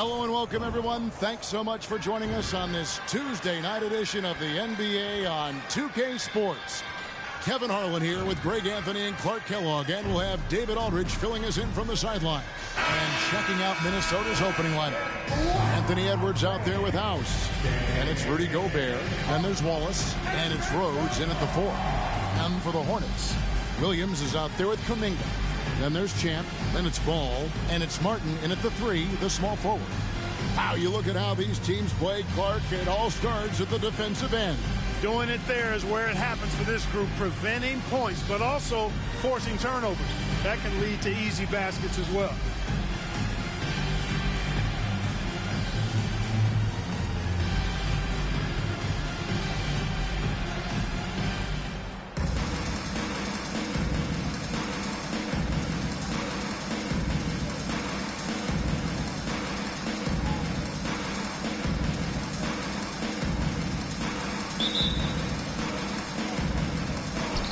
Hello and welcome, everyone. Thanks so much for joining us on this Tuesday night edition of the NBA on 2K Sports. Kevin Harlan here with Greg Anthony and Clark Kellogg, and we'll have David Aldridge filling us in from the sideline. And checking out Minnesota's opening lineup. Anthony Edwards out there with House. And it's Rudy Gobert. Then there's Wallace. And it's Rhodes in at the 4. And for the Hornets, Williams is out there with Kuminga. Then there's Champ, then it's Ball, and it's Martin in at the 3, the small forward. Now you look at how these teams play, Clark. It all starts at the defensive end. Doing it there is where it happens for this group, preventing points, but also forcing turnovers. That can lead to easy baskets as well.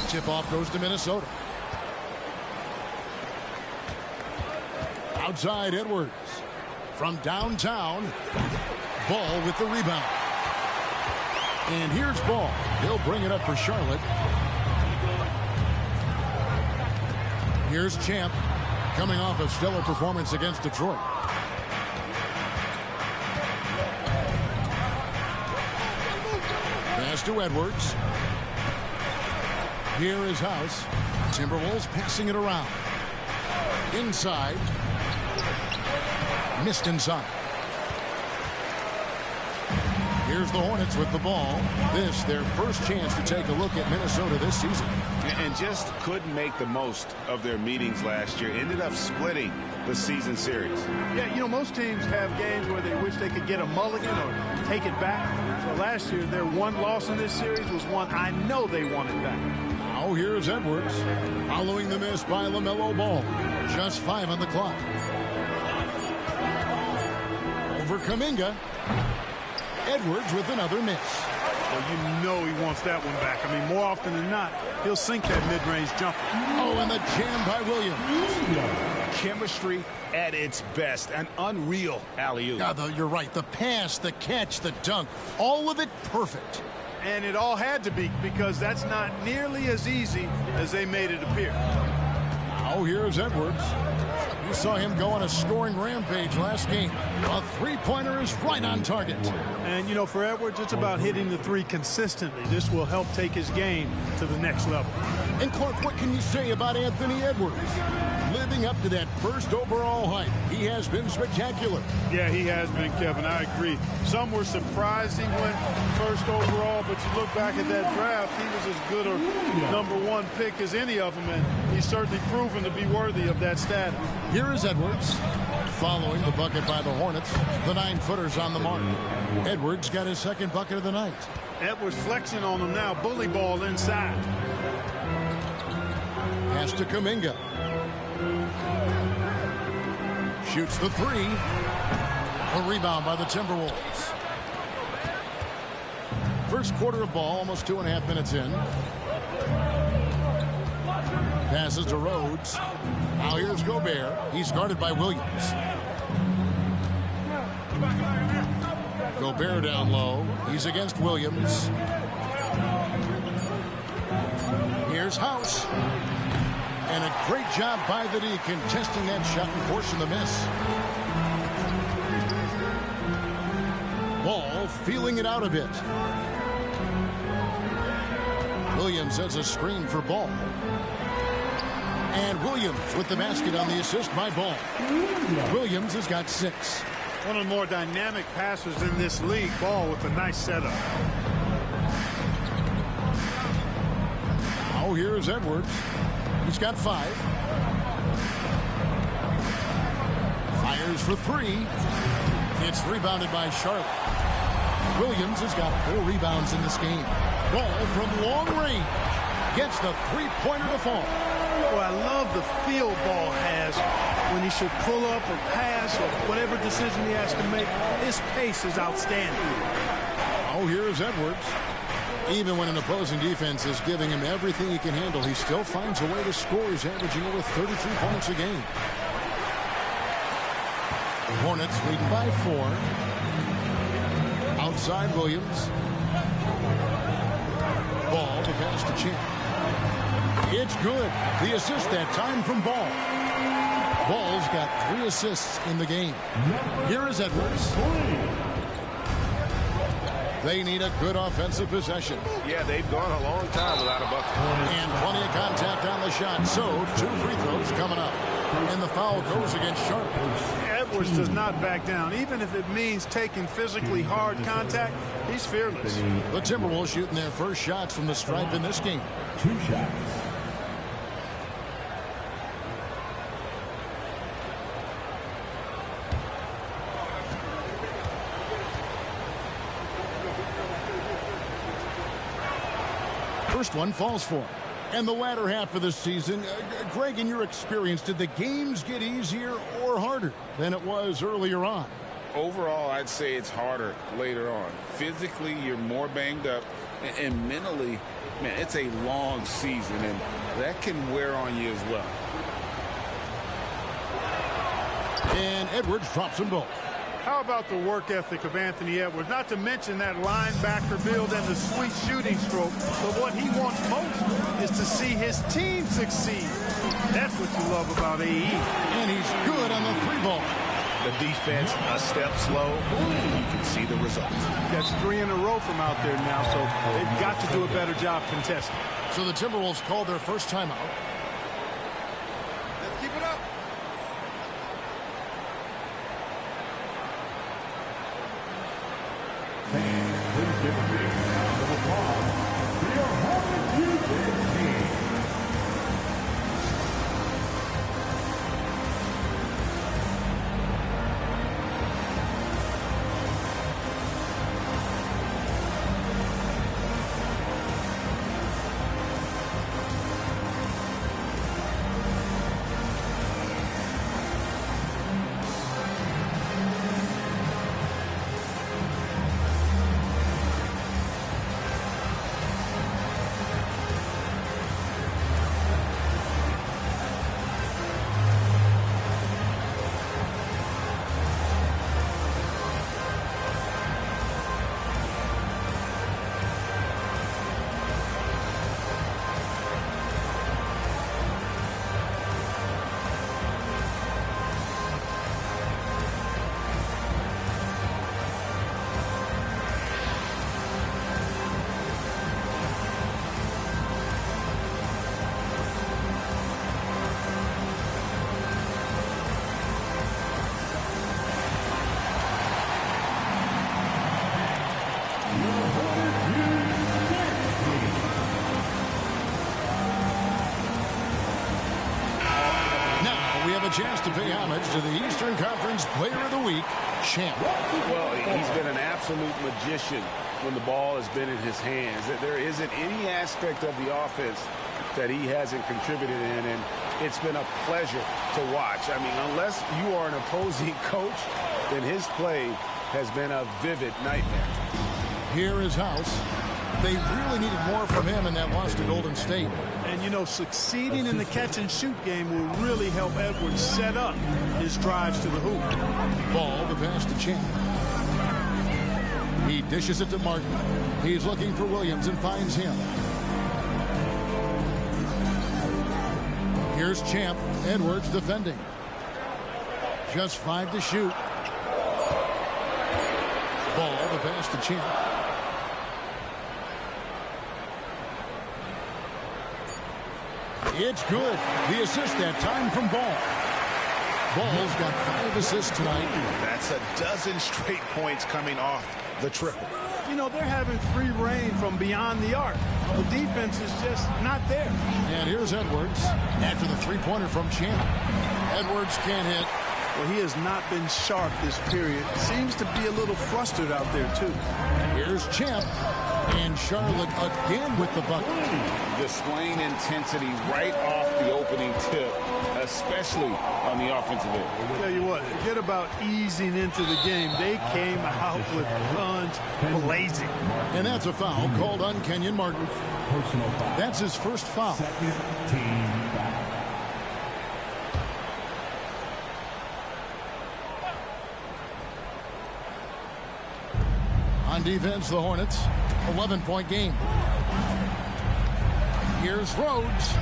Tip-off goes to Minnesota. Outside Edwards. From downtown, Ball with the rebound. And here's Ball. He'll bring it up for Charlotte. Here's Champ, coming off a stellar performance against Detroit. Pass to Edwards. Here is House. Timberwolves passing it around. Inside. Missed inside. Here's the Hornets with the ball. This, their first chance to take a look at Minnesota this season. And just couldn't make the most of their meetings last year. Ended up splitting the season series. Yeah, you know, most teams have games where they wish they could get a mulligan or take it back. So last year, their one loss in this series was one I know they wanted back. Now here's Edwards. Following the miss by LaMelo Ball. Just 5 on the clock. Over Kuminga. Edwards with another miss. Well, you know he wants that one back. I mean, more often than not, he'll sink that mid-range jumper. Oh, and the jam by Williams. Chemistry at its best. An unreal alley-oop. Yeah, you're right. The pass, the catch, the dunk, all of it perfect. And it all had to be, because that's not nearly as easy as they made it appear. Now here's Edwards. You saw him go on a scoring rampage last game. A three-pointer is right on target. And, you know, for Edwards, it's about hitting the 3 consistently. This will help take his game to the next level. And, Clark, what can you say about Anthony Edwards? Living up to that first overall hype, he has been spectacular. Yeah, he has been, Kevin. I agree. Some were surprised he went first overall, but you look back at that draft, he was as good a #1 pick as any of them, and he's certainly proven to be worthy of that status. Here is Edwards. Following the bucket by the Hornets, the 9-footers on the mark. Edwards got his second bucket of the night. Edwards flexing on him now, bully ball inside. Pass to Kuminga. Shoots the 3. A rebound by the Timberwolves. First quarter of ball, almost 2.5 minutes in. Passes to Rhodes. Now here's Gobert. He's guarded by Williams. Gobert down low. He's against Williams. Here's House. And a great job by the D contesting that shot and forcing the miss. Ball feeling it out a bit. Williams has a screen for Ball. And Williams with the basket on the assist by Ball. Williams has got 6. One of the more dynamic passers in this league. Ball with a nice setup. Now here's Edwards. He's got 5. Fires for 3. It's rebounded by Charlotte. Williams has got 4 rebounds in this game. Ball from long range. Gets the three-pointer to fall. Well, I love the feel Ball has when he should pull up or pass or whatever decision he has to make. His pace is outstanding. Oh, here's Edwards. Even when an opposing defense is giving him everything he can handle, he still finds a way to score. He's averaging over 33 points a game. Hornets leading by 4. Outside Williams. Ball, the pass to Champ. It's good. The assist that time from Ball. Ball's got 3 assists in the game. Here is Edwards. They need a good offensive possession. Yeah, they've gone a long time without a bucket. And plenty of contact on the shot. So 2 free throws coming up. And the foul goes against Sharp. Edwards does not back down. Even if it means taking physically hard contact, he's fearless. The Timberwolves shooting their first shots from the stripe in this game. 2 shots. First one falls for him. And the latter half of the season, Greg, in your experience, did the games get easier or harder than it was earlier on? Overall, I'd say it's harder later on. Physically, you're more banged up, and mentally, man, it's a long season, and that can wear on you as well. And Edwards drops them both. How about the work ethic of Anthony Edwards? Not to mention that linebacker build and the sweet shooting stroke. But what he wants most is to see his team succeed. That's what you love about AE. And he's good on the 3-ball. The defense a step slow, and you can see the results. That's 3 in a row from out there now, so they've got to do a better job contesting. So the Timberwolves called their first timeout. Let's keep it up. Please give a big round of applause for your Hornets Houston team. A chance to pay homage to the Eastern Conference Player of the Week, Champ. Well, he's been an absolute magician when the ball has been in his hands. There isn't any aspect of the offense that he hasn't contributed in, and it's been a pleasure to watch. I mean, unless you are an opposing coach, then his play has been a vivid nightmare. Here is House. They really needed more from him in that loss to Golden State. And, you know, succeeding in the catch-and-shoot game will really help Edwards set up his drives to the hoop. Ball, the pass to Champ. He dishes it to Martin. He's looking for Williams and finds him. Here's Champ. Edwards defending. Just 5 to shoot. Ball, the pass to Champ. It's good. The assist that time from Ball. Ball's got 5 assists tonight. That's a dozen straight points coming off the triple. You know, they're having free reign from beyond the arc. The defense is just not there. And here's Edwards after the 3-pointer from Champ. Edwards can't hit. Well, he has not been sharp this period. Seems to be a little flustered out there, too. Here's Champ. And Charlotte again with the bucket. Displaying intensity right off the opening tip, especially on the offensive end. I'll tell you what, forget about easing into the game. They came out with guns blazing. And that's a foul called on Kenyon Martin. Personal foul. That's his first foul. Second team foul. On defense, the Hornets, 11-point game. Here's Rhodes.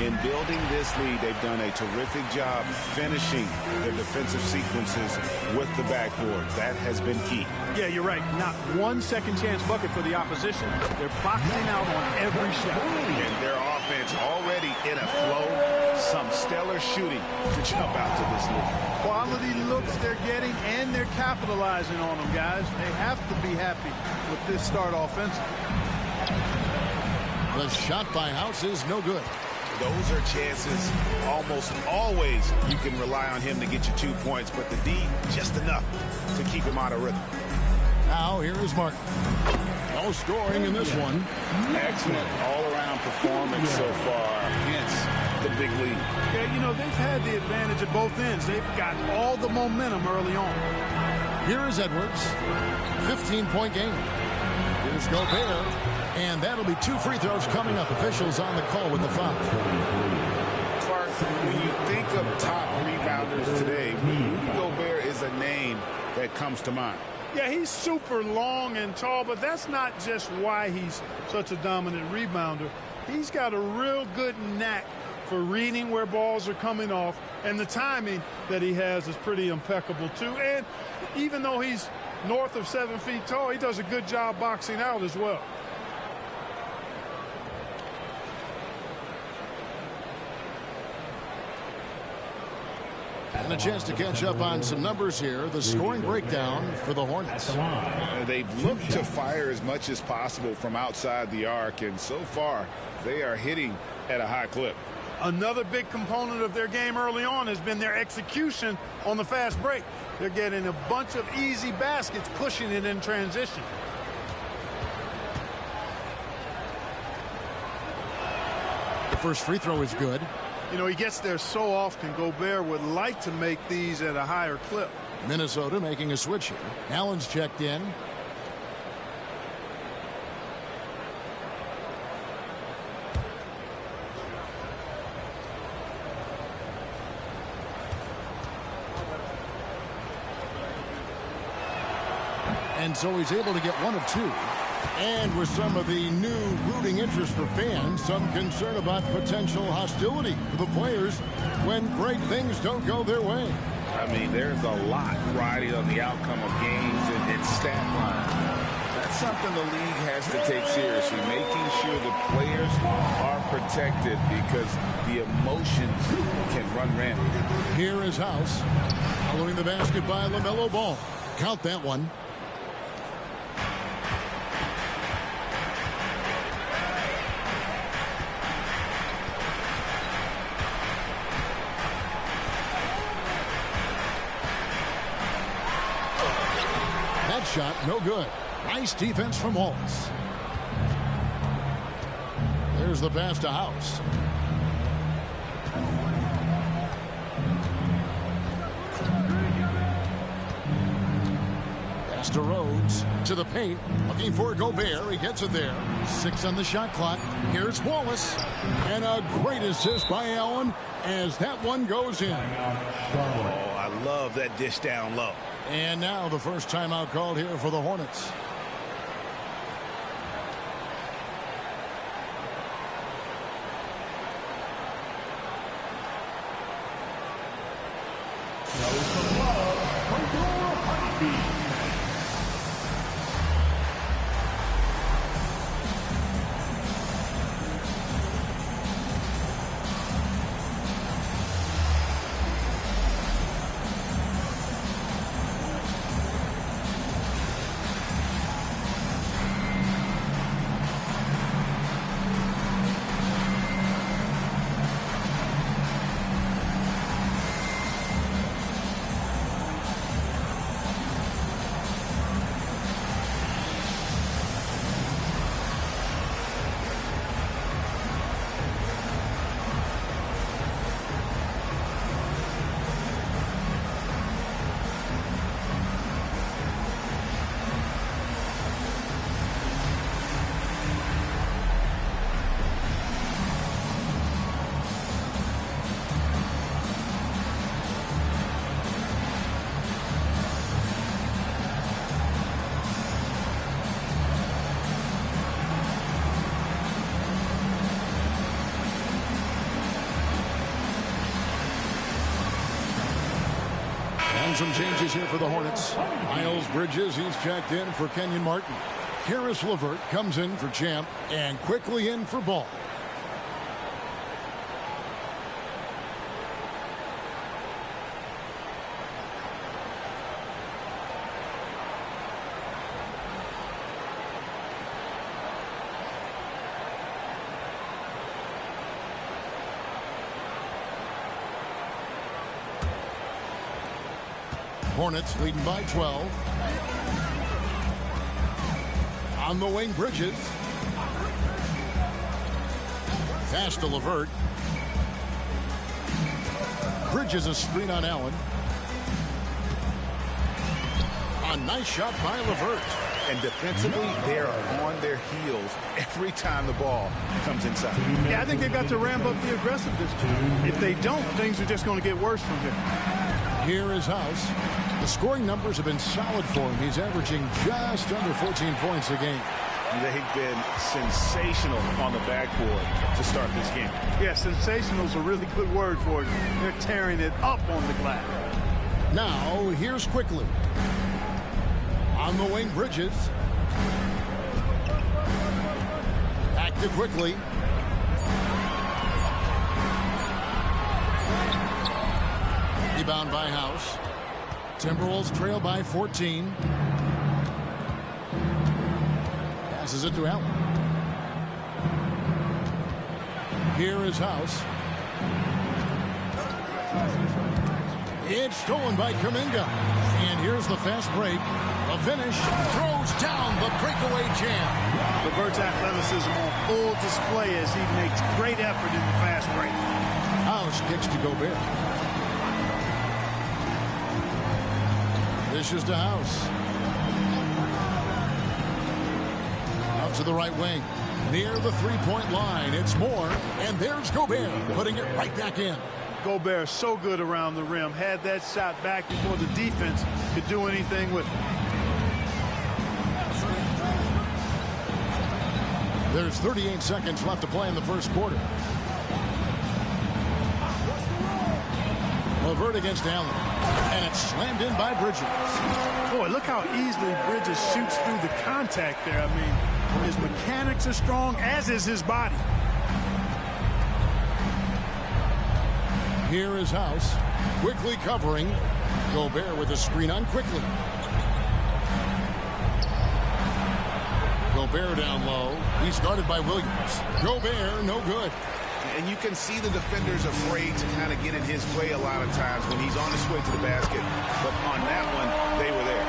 In building this lead, they've done a terrific job finishing their defensive sequences with the backboard. That has been key. Yeah, you're right. Not one second chance bucket for the opposition. They're boxing out on every shot. And their offense already in a flow. Some stellar shooting to jump out to this lead. Quality looks they're getting, and they're capitalizing on them, guys. They have to be happy with this start offensively. The shot by House is no good. Those are chances almost always you can rely on him to get you 2 points, but the D just enough to keep him out of rhythm. Now here is Martin. No scoring in this one. Excellent all-around performance so far against the big lead. Yeah, you know, they've had the advantage at both ends. They've got all the momentum early on. Here is Edwards. 15-point game. Here's Gobert. And that'll be 2 free throws coming up. Officials on the call with the foul. Clark, when you think of top rebounders today, Rudy Gobert is a name that comes to mind. Yeah, he's super long and tall, but that's not just why he's such a dominant rebounder. He's got a real good knack for reading where balls are coming off, and the timing that he has is pretty impeccable too. And even though he's north of 7 feet tall, he does a good job boxing out as well. And a chance to catch up on some numbers here. The scoring breakdown for the Hornets. They've looked to fire as much as possible from outside the arc, and so far they are hitting at a high clip. Another big component of their game early on has been their execution on the fast break. They're getting a bunch of easy baskets, pushing it in transition. The first free throw is good. You know, he gets there so often. Gobert would like to make these at a higher clip. Minnesota making a switch here. Allen's checked in. And so he's able to get 1 of 2. And with some of the new rooting interest for fans, some concern about potential hostility for the players when great things don't go their way. I mean, there's a lot riding on the outcome of games and stat line. That's something the league has to take seriously, making sure the players are protected because the emotions can run rampant. Here is House. Following the basket by LaMelo Ball. Count that one. Shot no good. Nice defense from Wallace. There's the pass to House. Pass to Rhodes. To the paint. Looking for Gobert. He gets it there. 6 on the shot clock. Here's Wallace. And a great assist by Allen as that one goes in. Oh, I love that dish down low. And now the first timeout called here for the Hornets. And some changes here for the Hornets. Miles Bridges, he's checked in for Kenyon Martin. Karis LeVert comes in for Champ and quickly in for Ball. Hornets leading by 12. On the wing, Bridges. Pass to LeVert. Bridges a screen on Allen. A nice shot by LeVert. And defensively, they are on their heels every time the ball comes inside. Yeah, I think they've got to ramp up the aggressiveness. If they don't, things are just going to get worse from here. Here is House. The scoring numbers have been solid for him. He's averaging just under 14 points a game. They've been sensational on the backboard to start this game. Yeah, sensational is a really good word for it. They're tearing it up on the glass. Now, here's quickly. On the wing, Bridges. Back to quickly. Rebound by House. Timberwolves trail by 14. Passes it to Allen. Here is House. It's stolen by Kuminga. And here's the fast break. A finish. Throws down the breakaway jam. LeVert's athleticism on full display as he makes great effort in the fast break. House kicks to Gobert. Dishes to House. Out to the right wing. Near the three-point line. It's more. And there's Gobert putting it right back in. Gobert so good around the rim. Had that shot back before the defense could do anything with it. There's 38 seconds left to play in the first quarter. LeVert against Allen. And it's slammed in by Bridges. Boy, look how easily Bridges shoots through the contact there. I mean, his mechanics are strong, as is his body. Here is House. Quickly covering. Gobert with a screen on quickly. Gobert down low. He's guarded by Williams. Gobert, no good. And you can see the defenders afraid to kind of get in his way a lot of times when he's on his way to the basket. But on that one, they were there.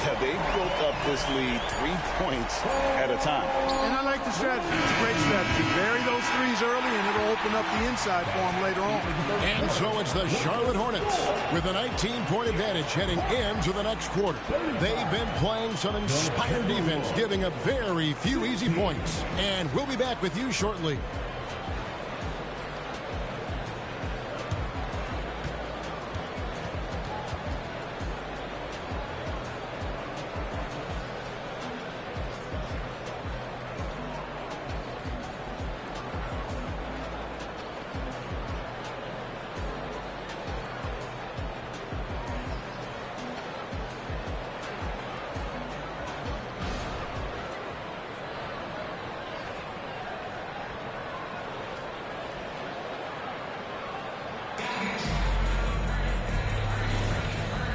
Yeah, they built up this lead 3 points at a time. And I like the strategy. It's a great strategy. Bury those threes early, and it'll open up the inside for him later on. And so it's the Charlotte Hornets with a 19-point advantage heading into the next quarter. They've been playing some inspired defense, giving up very few easy points. And we'll be back with you shortly.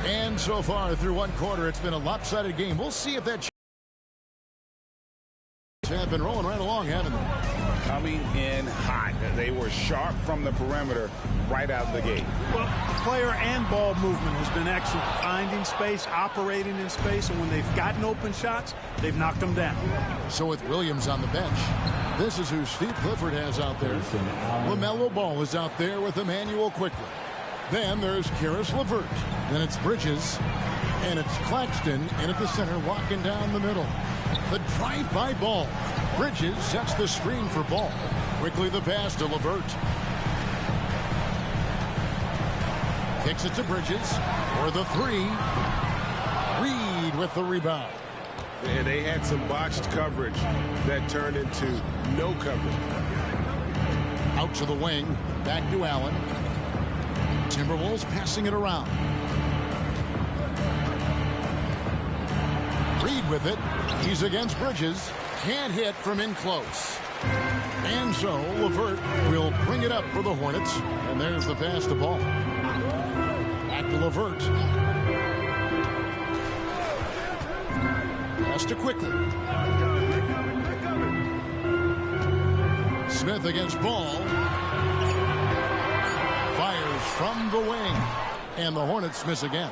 And so far through one quarter, it's been a lopsided game. We'll see if that have been rolling right along, haven't they? Coming in hot. They were sharp from the perimeter right out of the gate. Well, player and ball movement has been excellent. Finding space, operating in space, and when they've gotten open shots, they've knocked them down. So with Williams on the bench, this is who Steve Clifford has out there. LaMelo Ball is out there with Emmanuel quickly. Then there's Karis LeVert. Then it's Bridges. And it's Claxton in at the center, walking down the middle. The drive by Ball. Bridges sets the screen for Ball. Quickly the pass to LeVert. Kicks it to Bridges for the three. Reed with the rebound. And they had some botched coverage that turned into no coverage. Out to the wing. Back to Allen. Timberwolves passing it around. with it. He's against Bridges. Can't hit from in close. And so LeVert will bring it up for the Hornets. And there's the pass to Ball. Back to LeVert. Pass to Quickly. Smith against Ball. Fires from the wing. And the Hornets miss again.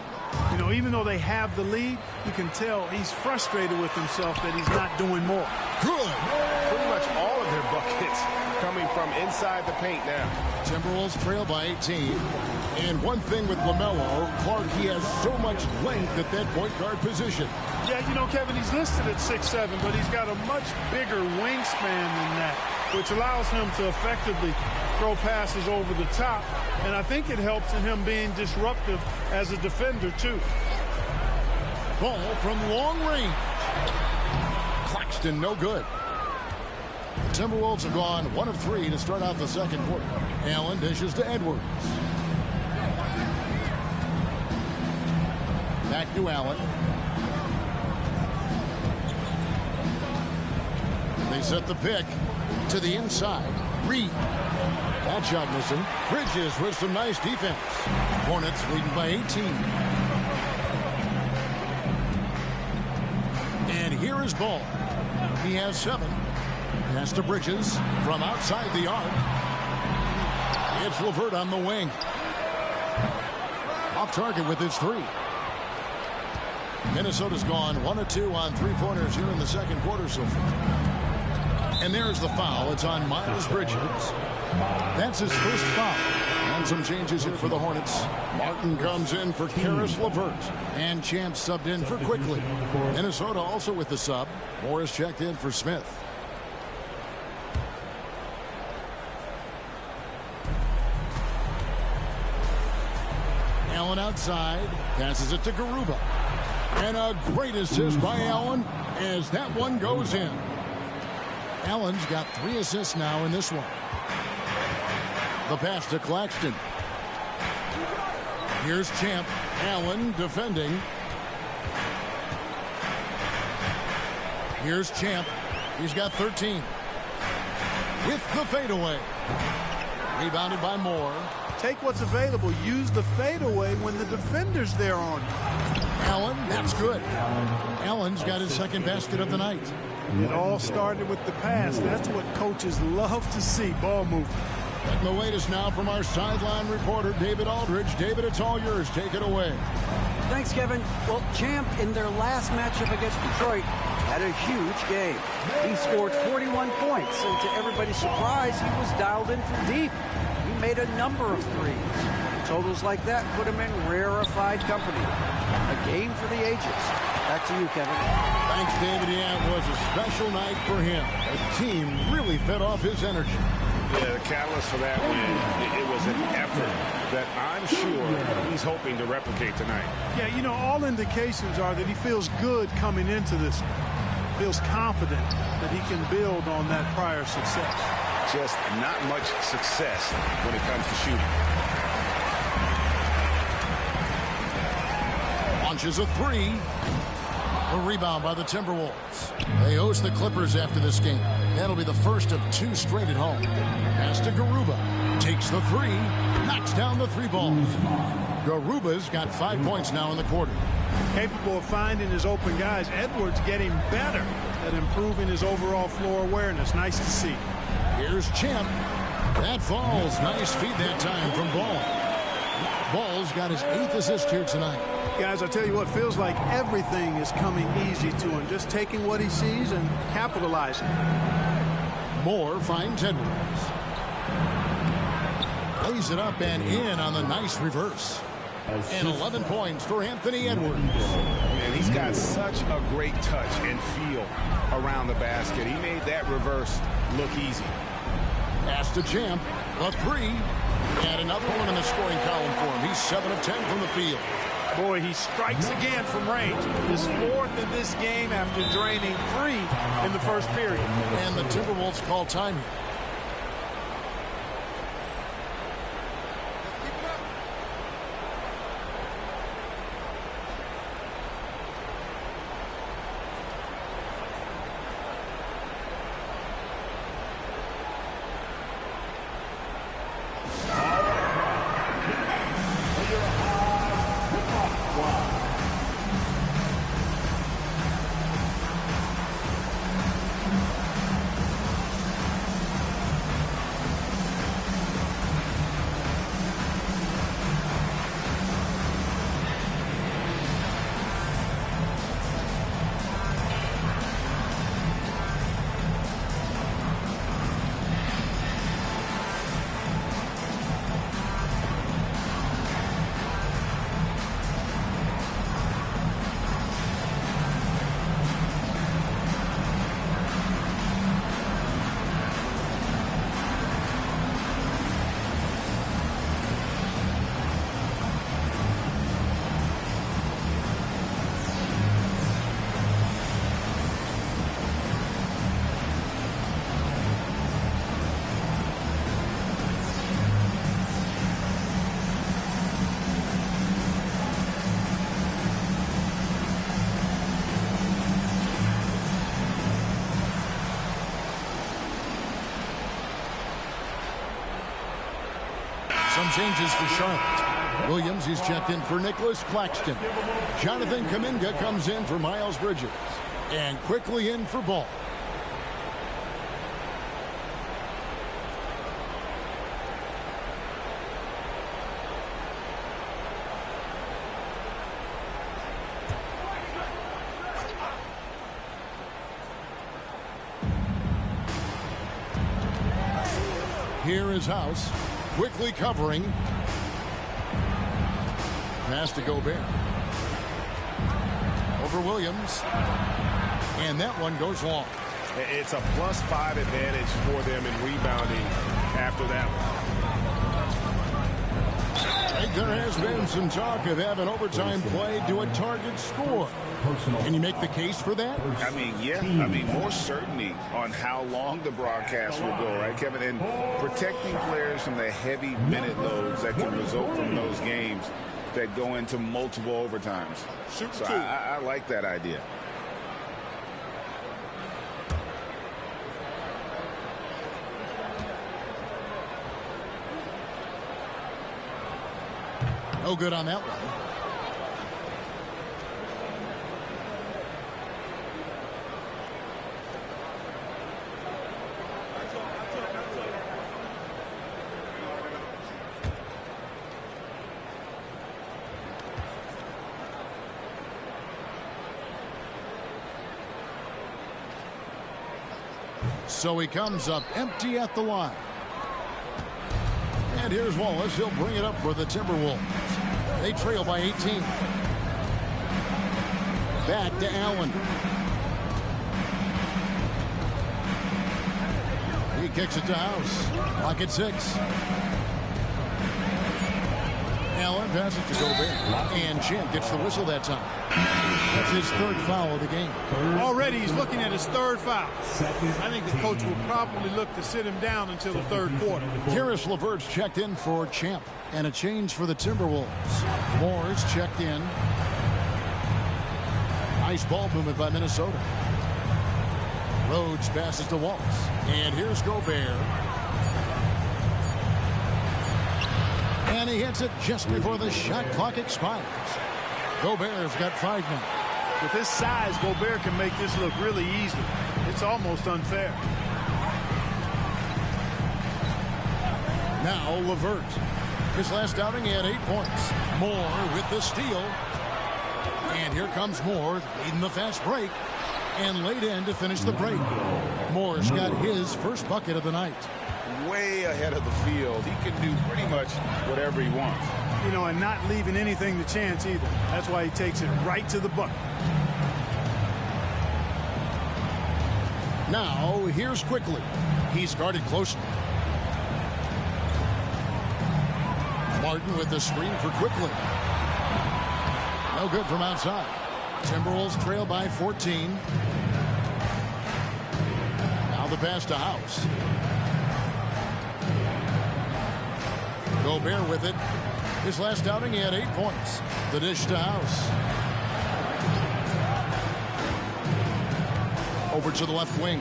You know, even though they have the lead, you can tell he's frustrated with himself that he's not doing more. Good. Pretty much all of their buckets coming from inside the paint now. Timberwolves trail by 18. And one thing with LaMelo, Clark, he has so much length at that point guard position. Yeah, you know, Kevin, he's listed at 6'7", but he's got a much bigger wingspan than that, which allows him to effectively throw passes over the top. And I think it helps in him being disruptive as a defender, too. Ball from long range. Claxton, no good. The Timberwolves have gone 1 of 3 to start out the second quarter. Allen dishes to Edwards. Back to Allen. They set the pick to the inside. Reed. That shot missing. Bridges with some nice defense. Hornets leading by 18. And here is Ball. He has 7. Pass to Bridges from outside the arc. It's LeVert on the wing. Off target with his 3. Minnesota's gone 1 of 2 on 3-pointers here in the second quarter so far. And there's the foul. It's on Miles Bridges. That's his first foul. And some changes here for the Hornets. Martin comes in for Karis LeVert. And Champ subbed in for Quickly. Minnesota also with the sub. Morris checked in for Smith. Allen outside. Passes it to Garuba. And a great assist by Allen as that one goes in. Allen's got 3 assists now in this one. The pass to Claxton. Here's Champ. Allen defending. Here's Champ. He's got 13. With the fadeaway. Rebounded by Moore. Take what's available. Use the fadeaway when the defender's there on you. Allen, that's good. Allen's got his second basket of the night. It all started with the pass. That's what coaches love to see, ball movement. And the latest now from our sideline reporter, David Aldridge. David, it's all yours. Take it away. Thanks, Kevin. Well, Champ, in their last matchup against Detroit, had a huge game. He scored 41 points, and to everybody's surprise, he was dialed in from deep. He made a number of threes. Totals like that put him in rarefied company. A game for the ages. Back to you, Kevin. Thanks, David. Yeah, it was a special night for him. The team really fed off his energy. Yeah, the catalyst for that win, it was an effort that I'm sure he's hoping to replicate tonight. Yeah, you know, all indications are that he feels good coming into this. Feels confident that he can build on that prior success. Just not much success when it comes to shooting. Launches a 3. A rebound by the Timberwolves. They host the Clippers after this game. That'll be the first of 2 straight at home. Pass to Garuba. Takes the 3. Knocks down the 3 ball. Garuba's got 5 points now in the quarter. Capable of finding his open guys. Edwards getting better at improving his overall floor awareness. Nice to see. Here's Champ. That falls. Nice feed that time from Ball. Ball's got his 8th assist here tonight. Guys, I tell you what, feels like everything is coming easy to him. Just taking what he sees and capitalizing. Moore finds Edwards. Lays it up and in on the nice reverse. And 11 points for Anthony Edwards. Man, he's got such a great touch and feel around the basket. He made that reverse look easy. Pass to Champ. A 3. And another one in the scoring column for him. He's 7 of 10 from the field. Boy, he strikes again from range. His 4th in this game after draining 3 in the first period. And the Timberwolves call time here. Some changes for Charlotte. Williams is checked in for Nicholas Claxton. Jonathan Kuminga comes in for Miles Bridges. And quickly in for Ball. Here is House, quickly covering. Pass to Gobert. Over Williams. And that one goes long. It's a +5 advantage for them in rebounding after that one. There has been some talk of having overtime play to a target score. Can you make the case for that? I mean, yeah. I mean, more certainty on how long the broadcast will go, right, Kevin? And protecting players from the heavy minute loads that can result from those games that go into multiple overtimes. So I like that idea. No good on that one. So he comes up empty at the line. And here's Wallace. He'll bring it up for the Timberwolves. They trail by 18. Back to Allen. He kicks it to House. Lock at 6. Allen passes to Gobert. And Champ gets the whistle that time. That's his 3rd foul of the game. Already he's looking at his 3rd foul. I think the coach will probably look to sit him down until the 3rd quarter. Karis LeVert's checked in for Champ. And a change for the Timberwolves. Moore's checked in. Nice ball movement by Minnesota. Rhodes passes to Wallace. And here's Gobert. And he hits it just before the shot clock expires. Gobert's got 5 now. With his size, Gobert can make this look really easy. It's almost unfair. Now LeVert. His last outing, he had 8 points. Moore with the steal. And here comes Moore leading the fast break. And laid in to finish the break. Moore's got his first bucket of the night. Way ahead of the field. He can do pretty much whatever he wants. You know, and not leaving anything to chance either. That's why he takes it right to the bucket. Now, here's Quickly. He's guarded closely. Martin with the screen for Quickly. No good from outside. Timberwolves trail by 14. Now the pass to House. Gobert with it. His last outing, he had 8 points. The dish to House. Over to the left wing.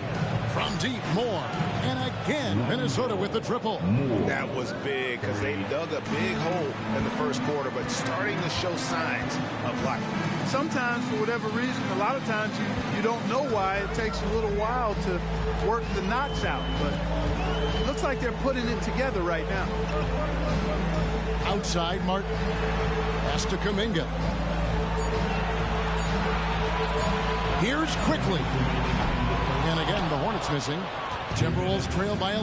From deep, Moore. And again, Minnesota with the triple. That was big because they dug a big hole in the first quarter, but starting to show signs of life. Sometimes, for whatever reason, a lot of times you don't know why. It takes a little while to work the knots out, but it looks like they're putting it together right now. Outside, Martin. Pass to Kuminga. Here's Quickly. And again, the Hornets missing. Timberwolves trail by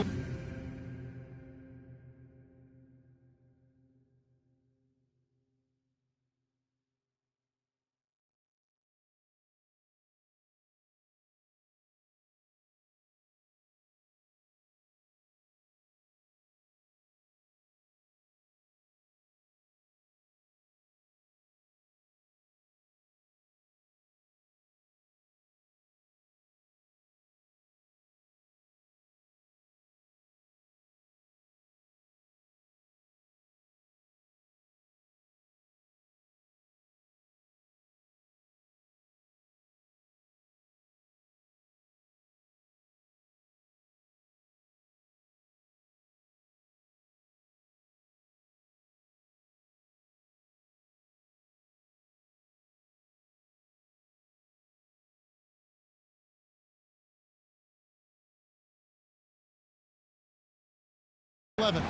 11.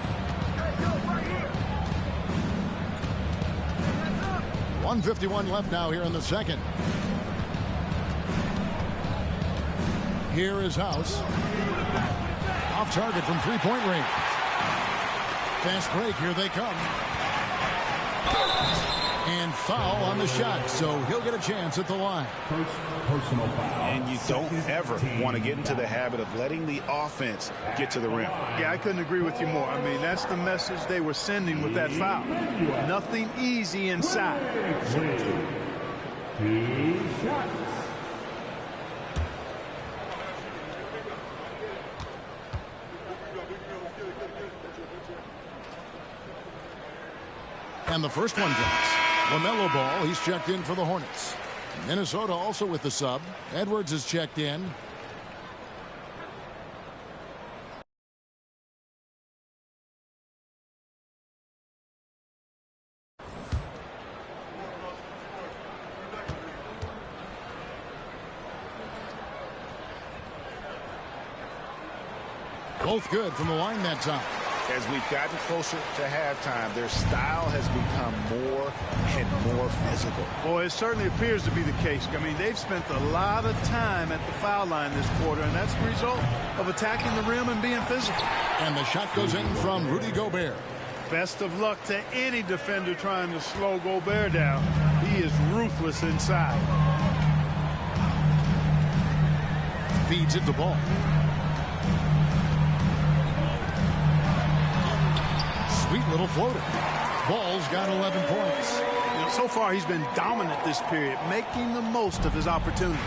1:51 left now here in the second. Here is House. Off target from three-point range. Fast break. Here they come. And foul on the shot, so he'll get a chance at the line. Personal foul. And you don't ever want to get into the habit of letting the offense get to the rim. Yeah, I couldn't agree with you more. I mean, that's the message they were sending with that foul. Nothing easy inside. 2 shots. And the first one drops. LaMelo Ball, he's checked in for the Hornets. Minnesota also with the sub. Edwards is checked in. Both good from the line that time. As we've gotten closer to halftime, their style has become more and more physical. Boy, it certainly appears to be the case. I mean, they've spent a lot of time at the foul line this quarter, and that's the result of attacking the rim and being physical. And the shot goes in from Rudy Gobert. Best of luck to any defender trying to slow Gobert down. He is ruthless inside. Feeds it the ball. Sweet little floater. Ball's got 11 points. You know, so far he's been dominant this period, making the most of his opportunities.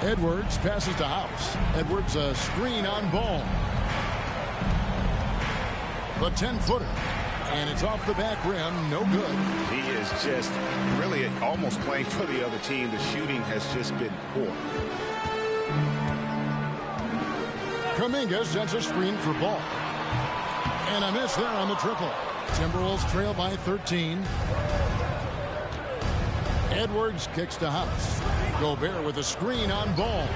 Edwards passes to House. Edwards a screen on Ball. The 10-footer. And it's off the back rim. No good. He is just really almost playing for the other team. The shooting has just been poor. Kuminga sends a screen for Ball. And a miss there on the triple. Timberwolves trail by 13. Edwards kicks to House. Gobert with a screen on Ball.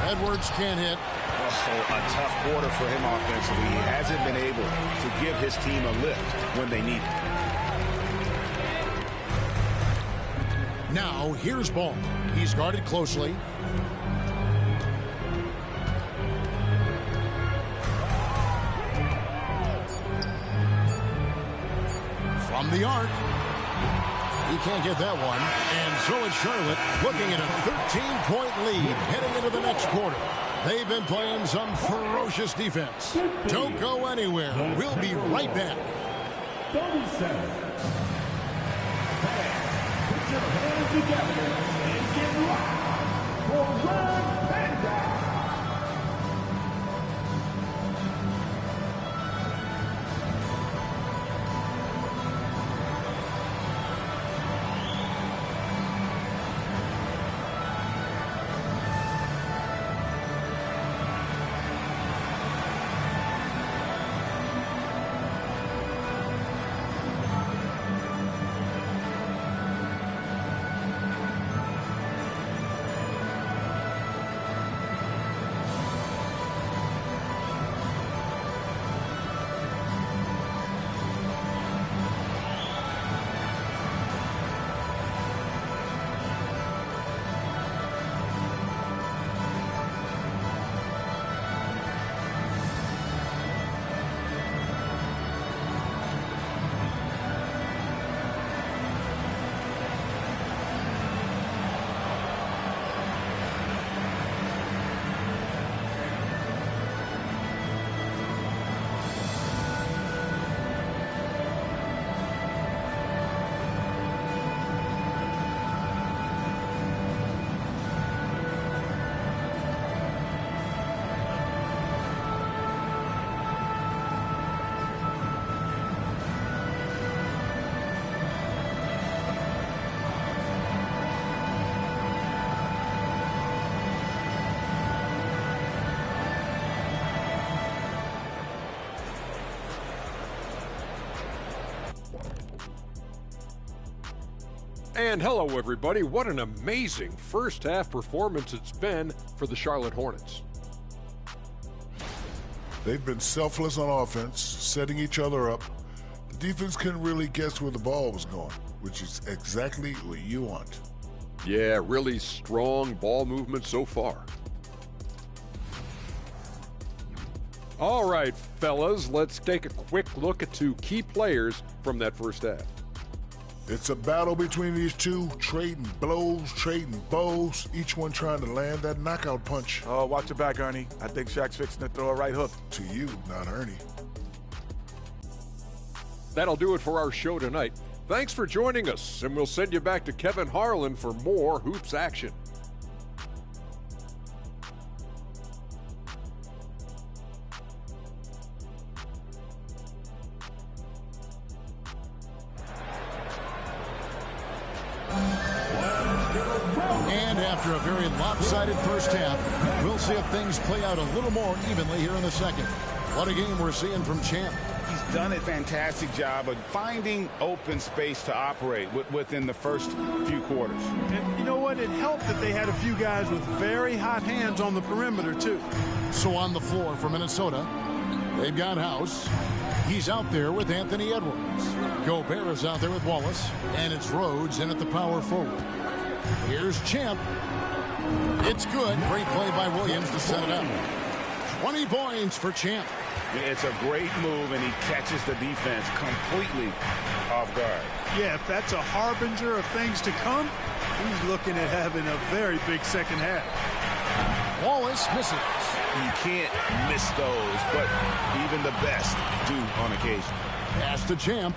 Edwards can't hit. Oh, a tough quarter for him offensively. He hasn't been able to give his team a lift when they need it. Now here's Ball. He's guarded closely. From the arc. He can't get that one. And so it's Charlotte looking at a 13-point lead heading into the next quarter. They've been playing some ferocious defense. Don't go anywhere. We'll be right back. 37. Put your hands together and get loud for Red Panda. And hello, everybody. What an amazing first half performance it's been for the Charlotte Hornets. They've been selfless on offense, setting each other up. The defense couldn't really guess where the ball was going, which is exactly what you want. Yeah, really strong ball movement so far. All right, fellas, let's take a quick look at two key players from that first half. It's a battle between these two, trading blows, trading bows, each one trying to land that knockout punch. Oh, watch your back, Ernie. I think Shaq's fixing to throw a right hook. To you, not Ernie. That'll do it for our show tonight. Thanks for joining us, and we'll send you back to Kevin Harlan for more hoops action. And after a very lopsided first half, we'll see if things play out a little more evenly here in the second. What a game we're seeing from Champ. He's done a fantastic job of finding open space to operate within the first few quarters. And you know what? It helped that they had a few guys with very hot hands on the perimeter, too. So on the floor for Minnesota, they've got House. He's out there with Anthony Edwards. Gobert is out there with Wallace. And it's Rhodes in at the power forward. Here's Champ. It's good. Great play by Williams to set it up. 20 points for Champ. It's a great move, and he catches the defense completely off guard. Yeah, if that's a harbinger of things to come, he's looking at having a very big second half. Wallace misses. You can't miss those, but even the best do on occasion. Pass to Champ.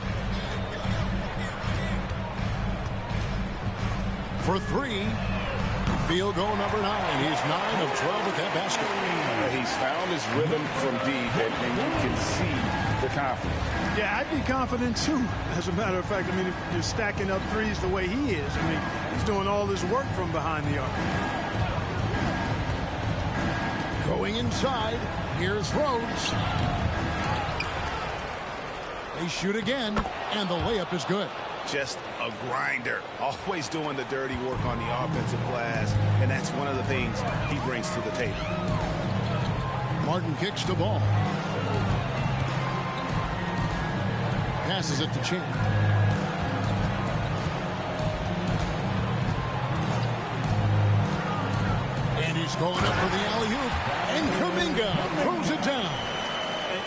For three. Field goal number 9. He's 9 of 12 with that basket. He's found his rhythm from deep, and you can see the confidence. Yeah, I'd be confident, too. As a matter of fact, I mean, if you're stacking up threes the way he is, I mean, he's doing all his work from behind the arc. Going inside, here's Rhodes. They shoot again, and the layup is good. Just a grinder, always doing the dirty work on the offensive glass, and that's one of the things he brings to the table. Martin kicks the ball. Passes it to Champ. And he's going up for the alley-oop, and Kuminga throws it down.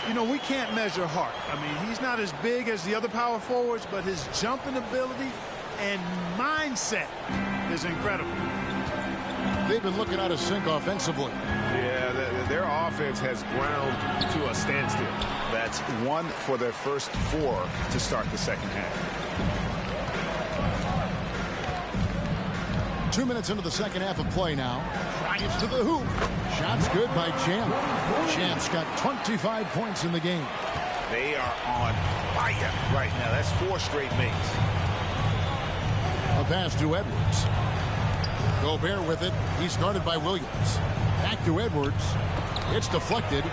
You know, we can't measure heart. I mean, he's not as big as the other power forwards, but his jumping ability and mindset is incredible. They've been looking out of sync offensively. Yeah, their offense has ground to a standstill. That's 1 for their first 4 to start the second half. 2 minutes into the second half of play now. Drives to the hoop. Shot's good by Champ. Champ's got 25 points in the game. They are on fire right now. That's 4 straight makes. A pass to Edwards. Gobert with it. He's guarded by Williams. Back to Edwards. It's deflected.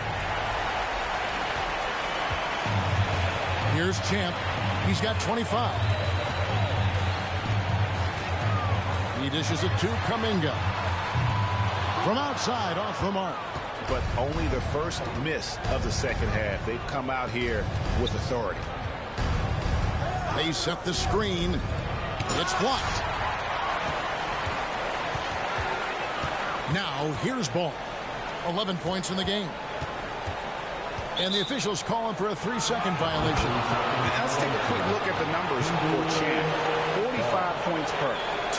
Here's Champ. He's got 25. He dishes it to Kuminga. From outside, off the mark. But only the first miss of the second half. They've come out here with authority. They set the screen. It's blocked. Now, here's Ball. 11 points in the game. And the officials calling for a 3-second violation. Now let's take a quick look at the numbers for Champ. 45 points per,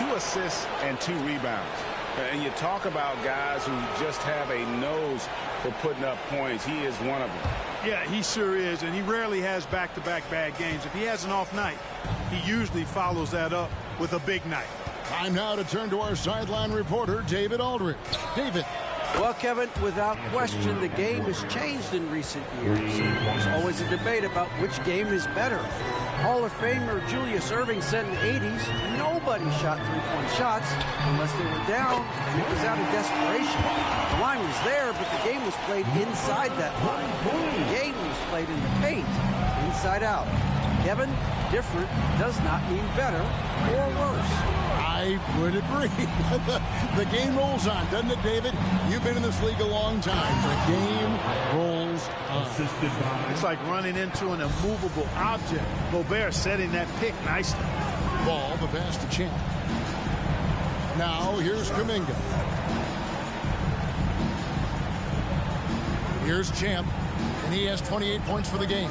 2 assists and 2 rebounds. And you talk about guys who just have a nose for putting up points. He is one of them. Yeah, he sure is, and he rarely has back-to-back bad games. If he has an off night, he usually follows that up with a big night. Time now to turn to our sideline reporter, David Aldridge. David. Well, Kevin, without question, the game has changed in recent years. There's always a debate about which game is better. Hall of Famer Julius Erving said in the 80s, nobody shot three-point shots unless they were down, and it was out of desperation. The line was there, but the game was played inside that line. The game was played in the paint, inside out. Kevin, different does not mean better or worse. I would agree. The game rolls on, doesn't it, David? You've been in this league a long time. The game rolls on. It's like running into an immovable object. Gobert setting that pick nicely. Ball, the pass to Champ. Now here's Kuminga. Here's Champ, and he has 28 points for the game.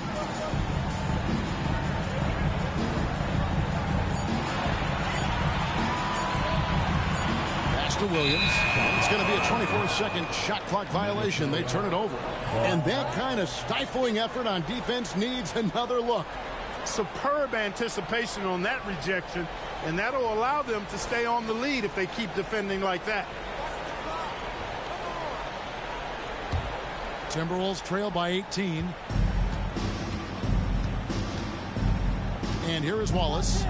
Pass to Williams. It's going to be a 24-second shot clock violation. They turn it over. And that kind of stifling effort on defense needs another look. Superb anticipation on that rejection, and that'll allow them to stay on the lead if they keep defending like that. Timberwolves trail by 18. And here is Wallace.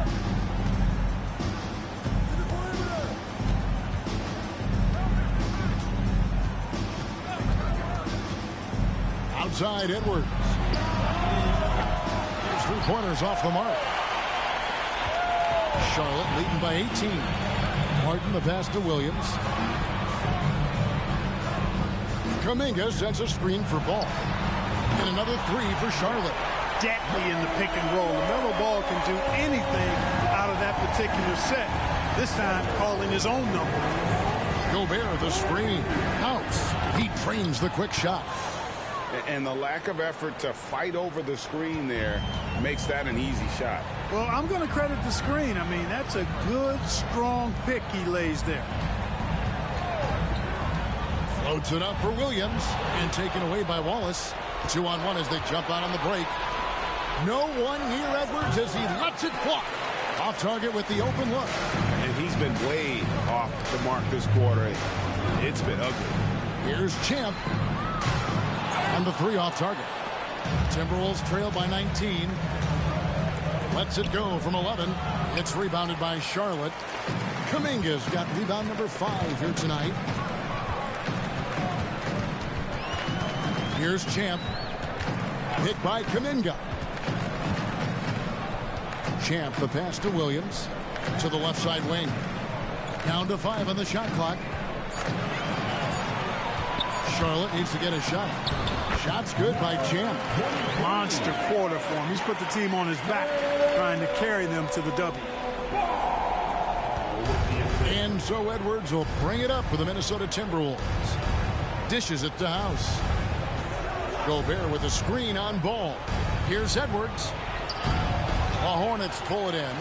Outside Edwards. His three-pointers off the mark. Charlotte leading by 18. Martin the pass to Williams. Kuminga sends a screen for Ball. And another three for Charlotte. Deadly in the pick and roll. LaMelo Ball can do anything out of that particular set. This time calling his own number. Gobert the screen. House. He trains the quick shot. And the lack of effort to fight over the screen there makes that an easy shot. Well, I'm going to credit the screen. I mean, that's a good, strong pick he lays there. Floats it up for Williams and taken away by Wallace. 2-on-1 as they jump out on the break. No one near Edwards as he lets it fly. Off target with the open look. And he's been way off the mark this quarter. It's been ugly. Here's Champ. And the three off target. Timberwolves trail by 19. Lets it go from 11. It's rebounded by Charlotte. Kuminga's got rebound number 5 here tonight. Here's Champ. Hit by Kuminga. Champ, the pass to Williams. To the left side wing. Down to 5 on the shot clock. Charlotte needs to get a shot. Shot's good by Champ. Monster quarter for him. He's put the team on his back, trying to carry them to the W. And so Edwards will bring it up for the Minnesota Timberwolves. Dishes it to House. Gobert with a screen on Ball. Here's Edwards. The Hornets pull it in.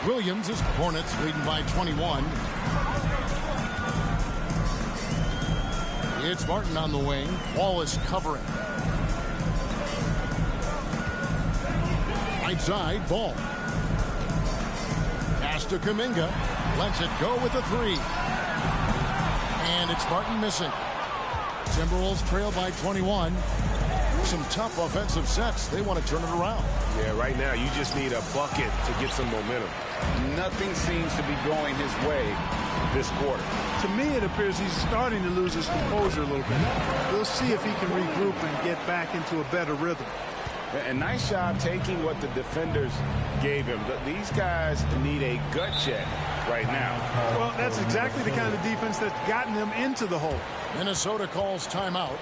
Williams is Hornets leading by 21. It's Martin on the wing. Wallace covering. Right side, Ball. Pass to Kuminga. Lets it go with a three. And it's Martin missing. Timberwolves trail by 21. Some tough offensive sets. They want to turn it around. Yeah, right now you just need a bucket to get some momentum. Nothing seems to be going his way this quarter. To me, it appears he's starting to lose his composure a little bit. We'll see if he can regroup and get back into a better rhythm. A nice job taking what the defenders gave him. These guys need a gut check right now. Well, that's exactly the kind of defense that's gotten them into the hole. Minnesota calls timeout.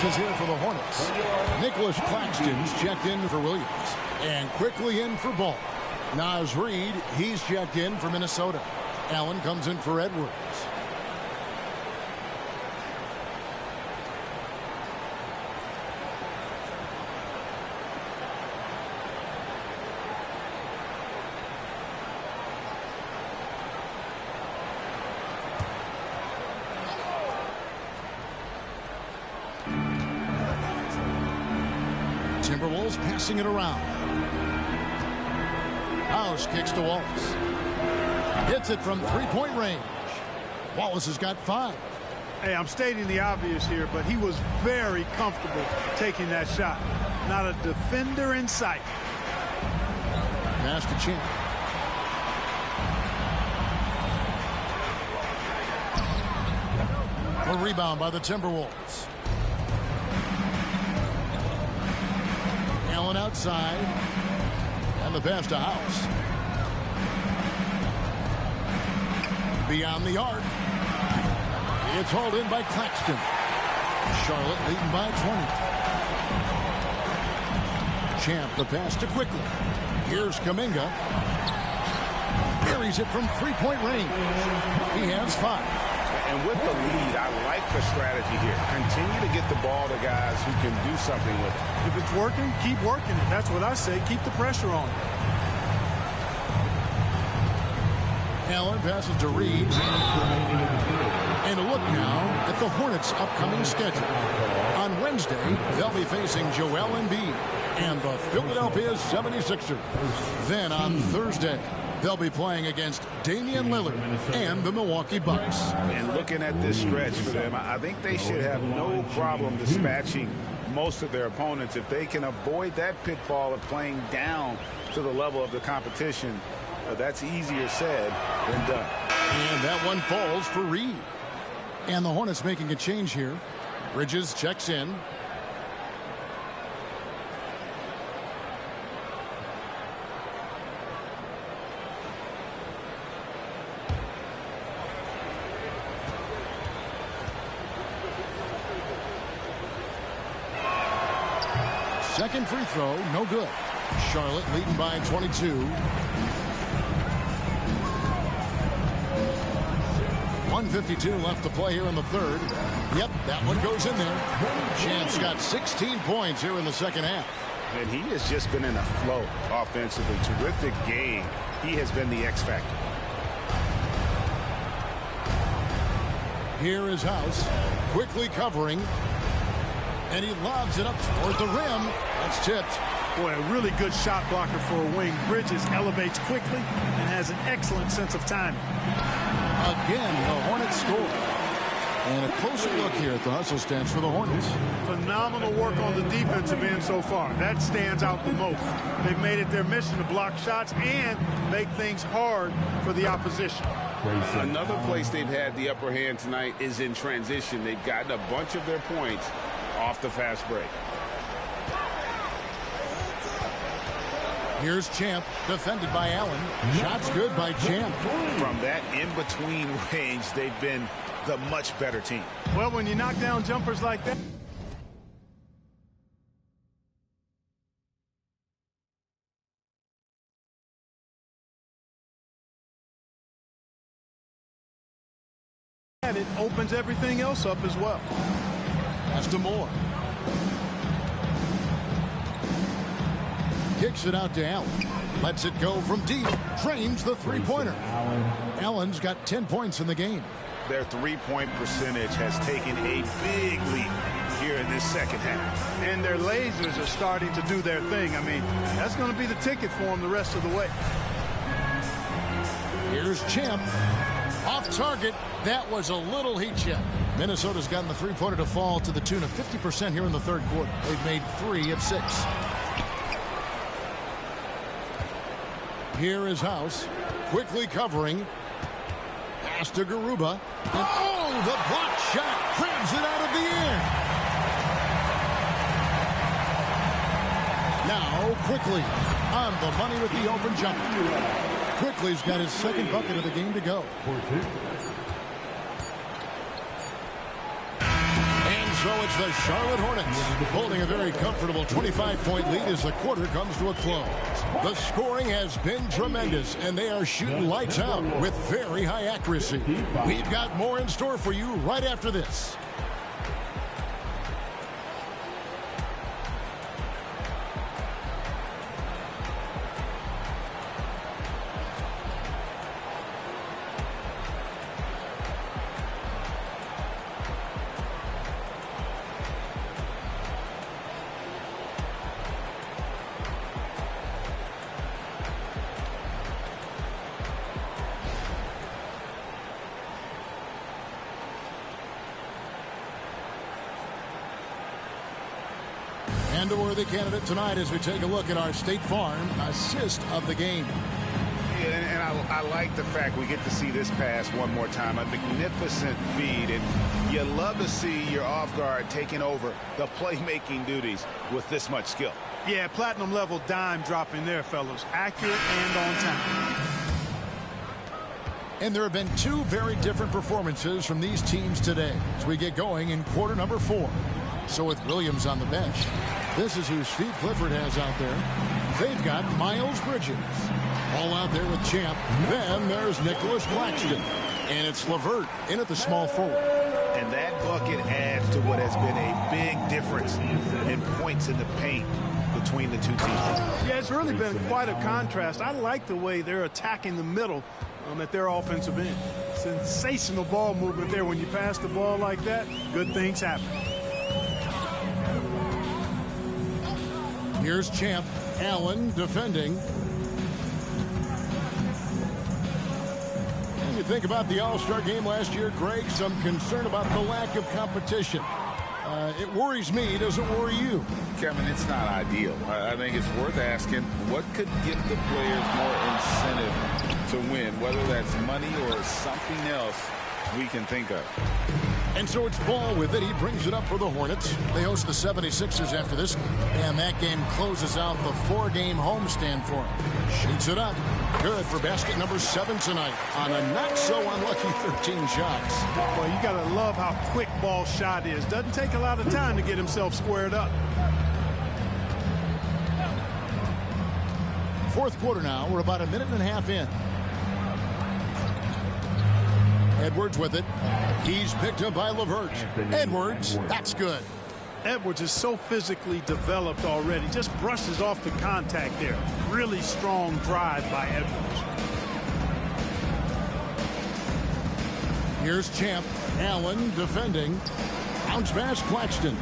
changes here for the Hornets. Nicholas Claxton's checked in for Williams. And quickly in for Ball. Naz Reid, he's checked in for Minnesota. Allen comes in for Edwards. Timberwolves passing it around. House kicks to Wallace. Hits it from three-point range. Wallace has got 5. Hey, I'm stating the obvious here, but he was very comfortable taking that shot. Not a defender in sight. Pass to Champ. A rebound by the Timberwolves. Allen outside. And the pass to House. Beyond the arc. It's hauled in by Claxton. Charlotte leading by 20. Champ the pass to Quickly. Here's Kuminga. Buries it from three-point range. He has 5. And with the lead, I like the strategy here. Continue to get the ball to guys who can do something with it. If it's working, keep working it. That's what I say. Keep the pressure on. Allen passes to Reid. And a look now at the Hornets' upcoming schedule. On Wednesday, they'll be facing Joel Embiid and the Philadelphia 76ers. Then on Thursday, they'll be playing against Damian Lillard and the Milwaukee Bucks. And looking at this stretch for them, I think they should have no problem dispatching most of their opponents if they can avoid that pitfall of playing down to the level of the competition. That's easier said than done. And that one falls for Reid. And the Hornets making a change here. Bridges checks in. Second free throw, no good. Charlotte leading by 22. 1:52 left to play here in the third. Yep, that one goes in there. Champ's got 16 points here in the second half. And he has just been in a flow offensively. Terrific game. He has been the X factor. Here is House, quickly covering. And he lobs it up toward the rim. That's tipped. Boy, a really good shot blocker for a wing. Bridges elevates quickly and has an excellent sense of timing. Again, the Hornets score. And a closer look here at the hustle stats for the Hornets. Phenomenal work on the defensive end so far. That stands out the most. They've made it their mission to block shots and make things hard for the opposition. Another place they've had the upper hand tonight is in transition. They've gotten a bunch of their points off the fast break. Here's Champ, defended by Allen. Shots good by Champ. From that in-between range, they've been the much better team. Well, when you knock down jumpers like that, it opens everything else up as well. Pass to Moore. Kicks it out to Allen. Lets it go from deep. Drains the three-pointer. Allen's got 10 points in the game. Their three-point percentage has taken a big leap here in this second half. And their lasers are starting to do their thing. I mean, that's going to be the ticket for them the rest of the way. Here's Champ. Off target. That was a little heat check. Minnesota's gotten the three-pointer to fall to the tune of 50% here in the third quarter. They've made 3 of 6. Here is House, quickly covering. Pass to Garuba. And oh, the block shot grabs it out of the air. Now, Quickly on the money with the open jumper. Quickly's got his second bucket of the game to go. And so it's the Charlotte Hornets holding a very comfortable 25-point lead as the quarter comes to a close. The scoring has been tremendous, and they are shooting lights out with very high accuracy. We've got more in store for you right after this. And a worthy candidate tonight as we take a look at our State Farm assist of the game. Yeah, and I like the fact we get to see this pass one more time. A magnificent feed, and you love to see your off guard taking over the playmaking duties with this much skill. Yeah, platinum level dime dropping there, fellas. Accurate and on time. And there have been two very different performances from these teams today as we get going in quarter number 4. So with Williams on the bench, this is who Steve Clifford has out there. They've got Miles Bridges. All out there with Champ. Then there's Nicholas Claxton. And it's LeVert in at the small forward. And that bucket adds to what has been a big difference in points in the paint between the two teams. Yeah, it's really been quite a contrast. I like the way they're attacking the middle at their offensive end. Sensational ball movement there. When you pass the ball like that, good things happen. Here's Champ. Allen defending. When you think about the All-Star game last year, Greg, some concern about the lack of competition. It worries me. Does it worry you? Kevin, it's not ideal. I think it's worth asking what could give the players more incentive to win, whether that's money or something else we can think of. And so it's Ball with it. He brings it up for the Hornets. They host the 76ers after this game. And that game closes out the 4-game homestand for him. Shoots it up. Good for basket number 7 tonight on a not-so-unlucky 13 shots. Well, you got to love how quick Ball's shot is. Doesn't take a lot of time to get himself squared up. Fourth quarter now. We're about a minute and a half in. Edwards with it. He's picked up by LeVert. Edwards, that's good. Edwards is so physically developed already. Just brushes off the contact there. Really strong drive by Edwards. Here's Champ. Allen defending. Bounce pass Claxton.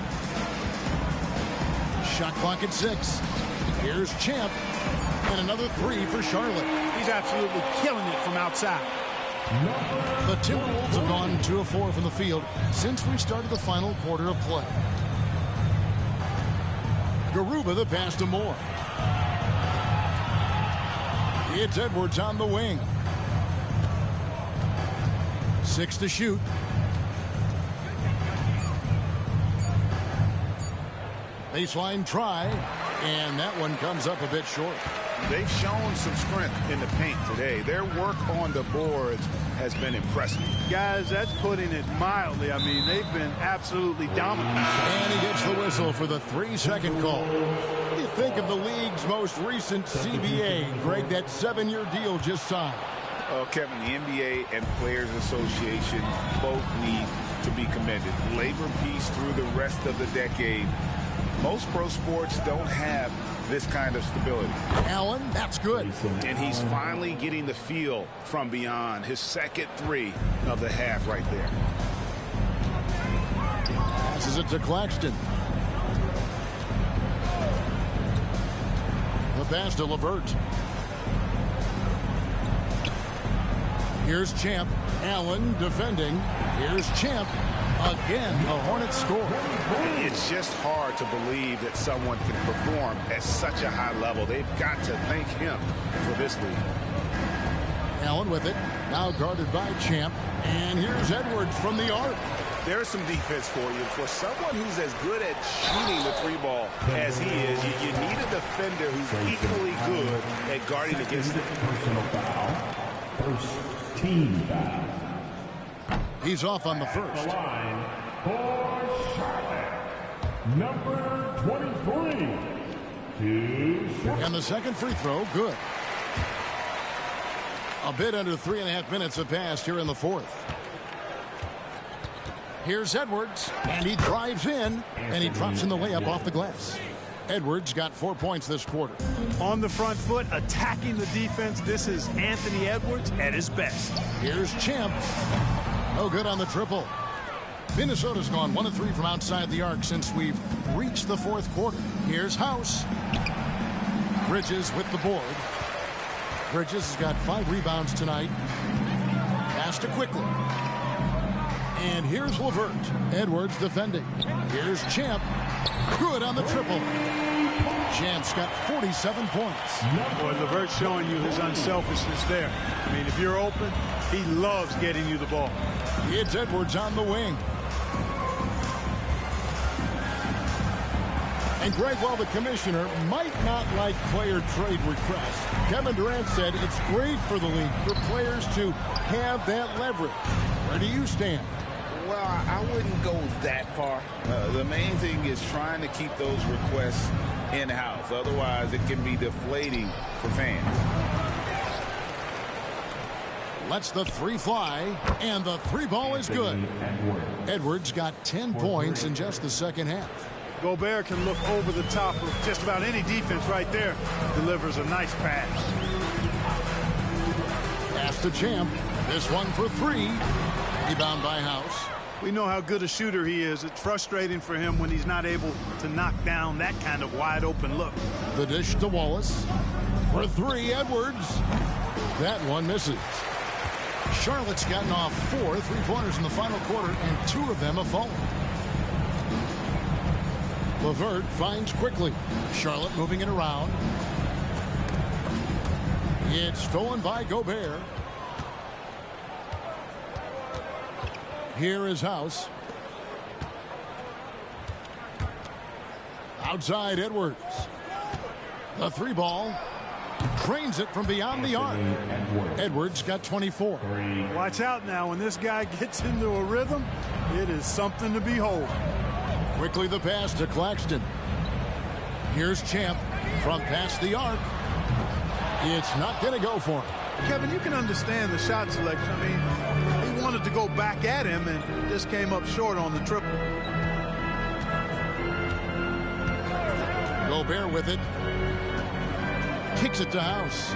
Shot clock at 6. Here's Champ. And another 3 for Charlotte. He's absolutely killing it from outside. The Timberwolves have gone 2 of 4 from the field since we started the final quarter of play. Garuba the pass to Moore. It's Edwards on the wing. 6 to shoot. Baseline try, and that one comes up a bit short. They've shown some strength in the paint today. Their work on the boards has been impressive. Guys, that's putting it mildly. I mean, they've been absolutely dominant. And he gets the whistle for the 3-second call. What do you think of the league's most recent CBA, Greg, that 7-year deal just signed? Well, Kevin, the NBA and Players Association both need to be commended. Labor peace through the rest of the decade. Most pro sports don't have this kind of stability. Allen, that's good. And he's finally getting the feel from beyond. His second 3 of the half right there. Passes it to Claxton. The pass to LeVert. Here's Champ. Allen defending. Here's Champ. Again, the Hornets score. It's just hard to believe that someone can perform at such a high level. They've got to thank him for this lead. Allen with it. Now guarded by Champ. And here's Edwards from the arc. There's some defense for you. For someone who's as good at shooting the 3-ball as he is, you need a defender who's equally good at guarding against it. Personal foul. First team foul. He's off on the first. The line for Charlotte. number 23. And the second free throw, good. A bit under 3.5 minutes have passed here in the fourth. Here's Edwards, and he drives in, and he drops in the layup off the glass. Edwards got 4 points this quarter. On the front foot, attacking the defense. This is Anthony Edwards at his best. Here's Champ. No good on the triple. Minnesota's gone 1 of 3 from outside the arc since we've reached the fourth quarter. Here's House. Bridges with the board. Bridges has got 5 rebounds tonight. Pass to Quickly. And here's LeVert. Edwards defending. Here's Champ. Good on the triple. Champ's got 47 points. Boy, LeVert's showing you his unselfishness there. I mean, if you're open, he loves getting you the ball. It's Edwards on the wing. And Greg, while the commissioner might not like player trade requests, Kevin Durant said it's great for the league for players to have that leverage. Where do you stand? Well, I wouldn't go that far. The main thing is trying to keep those requests in-house. Otherwise, it can be deflating for fans. Lets the 3 fly, and the 3 ball is good. Edwards got 10 points in just the second half. Gobert can look over the top of just about any defense right there. Delivers a nice pass. Pass to Champ. This one for 3. Rebound by House. We know how good a shooter he is. It's frustrating for him when he's not able to knock down that kind of wide open look. The dish to Wallace. For 3, Edwards. That one misses. Charlotte's gotten off 4 3-pointers in the final quarter, and 2 of them have fallen. LeVert finds Quickly. Charlotte moving it around. It's stolen by Gobert. Here is House. Outside Edwards. The 3 ball. Trains it from beyond the arc. Edwards got 24. Watch out now. When this guy gets into a rhythm, it is something to behold. Quickly the pass to Claxton. Here's Champ from past the arc. It's not going to go for him. Kevin, you can understand the shot selection. I mean, he wanted to go back at him and just came up short on the triple. Gobert with it. Kicks it to House.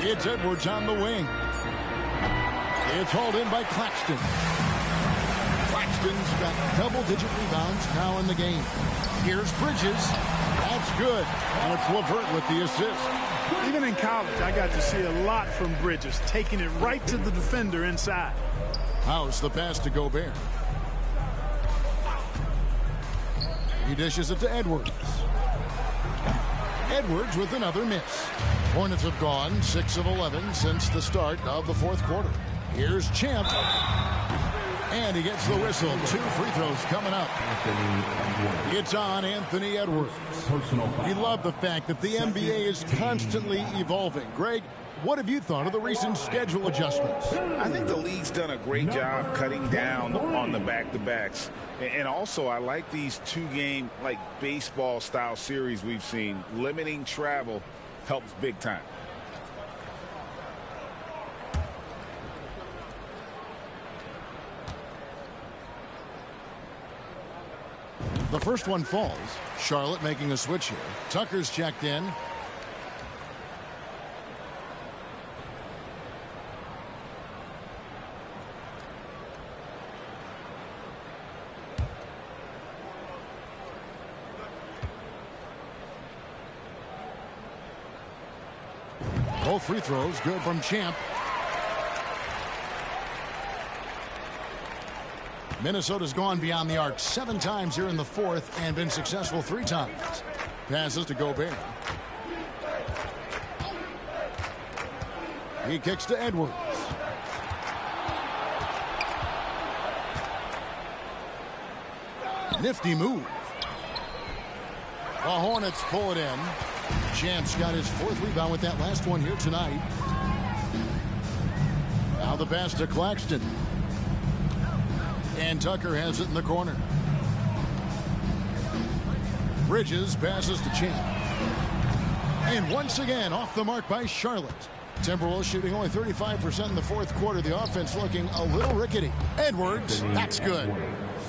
It's Edwards on the wing. It's hauled in by Claxton. Claxton's got double-digit rebounds now in the game. Here's Bridges. That's good. And it's LeVert with the assist. Even in college, I got to see a lot from Bridges, taking it right to the defender inside. House, the pass to Gobert. He dishes it to Edwards. Edwards with another miss. Hornets have gone 6 of 11 since the start of the fourth quarter. Here's Champ. And he gets the whistle. 2 free throws coming up. It's on Anthony Edwards. We love the fact that the NBA is constantly evolving. Greg, what have you thought of the recent schedule adjustments? I think the league's done a great job cutting down on the back-to-backs. And also, I like these 2-game, like, baseball-style series we've seen. Limiting travel helps big time. The first one falls. Charlotte making a switch here. Tucker's checked in. Both free throws good from Champ. Minnesota's gone beyond the arc 7 times here in the fourth and been successful 3 times. Passes to Gobert. He kicks to Edwards. Nifty move. The Hornets pull it in. Champ's got his 4th rebound with that last one here tonight. Now the pass to Claxton. And Tucker has it in the corner. Bridges passes to Champ. And once again, off the mark by Charlotte. Timberwolves shooting only 35% in the fourth quarter. The offense looking a little rickety. Edwards, that's good.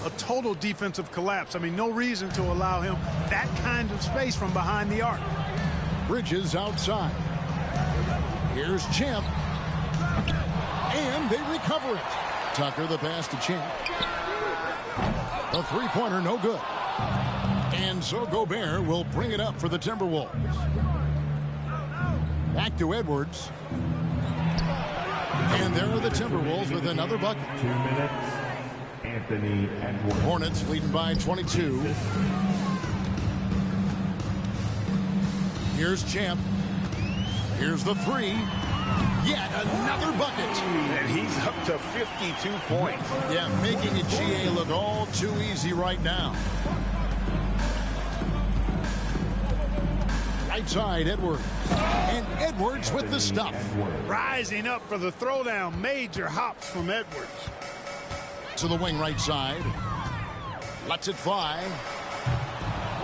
A total defensive collapse. I mean, no reason to allow him that kind of space from behind the arc. Bridges outside. Here's Champ. And they recover it. Tucker, the pass to Champ. The three-pointer, no good. And so Gobert will bring it up for the Timberwolves. Back to Edwards. And there are the Timberwolves with another bucket. 2 minutes. Anthony Edwards. Hornets leading by 22. Here's Champ. Here's the three. Yet another bucket. And he's up to 52 points. Yeah, making a GA look all too easy right now. Right side, Edwards. And Edwards with the stuff. Rising up for the throwdown. Major hops from Edwards. To the wing right side. Lets it fly.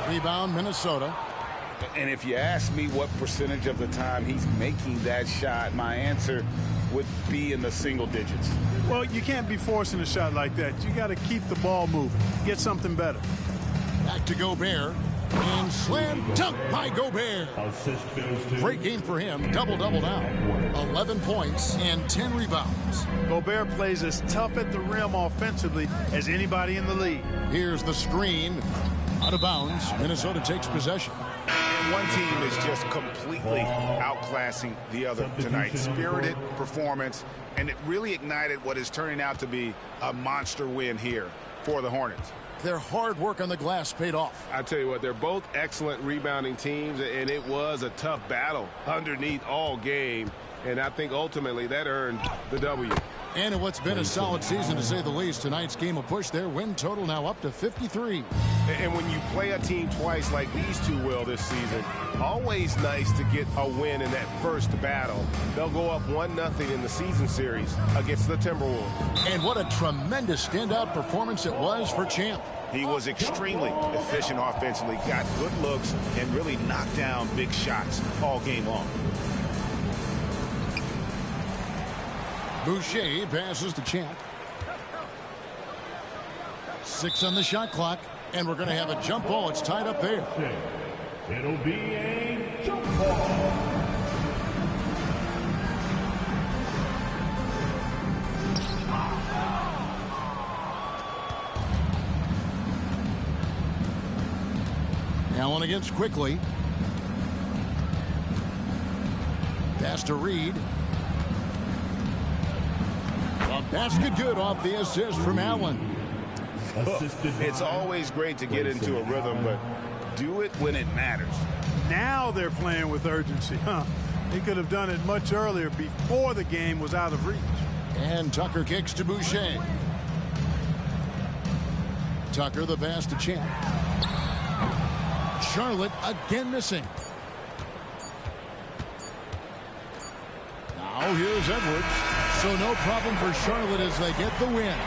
Rebound, Minnesota. And if you ask me what percentage of the time he's making that shot, my answer would be in the single digits. Well, you can't be forcing a shot like that. You got to keep the ball moving. Get something better. Back to Gobert. And slam dunk by Gobert. Assist goes to Great game for him. Double-double now. 11 points and 10 rebounds. Gobert plays as tough at the rim offensively as anybody in the league. Here's the screen. Out of bounds. Minnesota takes possession. And one team is just completely outclassing the other tonight. Spirited performance, and it really ignited what is turning out to be a monster win here for the Hornets. Their hard work on the glass paid off. I tell you what, they're both excellent rebounding teams, and it was a tough battle underneath all game. And I think ultimately that earned the W. And in what's been a solid season, to say the least, tonight's game will push their win total now up to 53. And when you play a team twice like these two will this season, always nice to get a win in that first battle. They'll go up 1-0 in the season series against the Timberwolves. And what a tremendous standout performance it was for Champ. He was extremely efficient offensively, got good looks, and really knocked down big shots all game long. Boucher passes to Champ. 6 on the shot clock, and we're going to have a jump ball. It's tied up there. It'll be a jump ball. Allen against quickly. Pass to Reed. A basket good off the assist from Allen. It's always great to get into a rhythm, but do it when it matters. Now they're playing with urgency. They could have done it much earlier before the game was out of reach. And Tucker kicks to Boucher. Tucker the pass to Champ. Charlotte again missing. Now here's Edwards. So no problem for Charlotte as they get the win.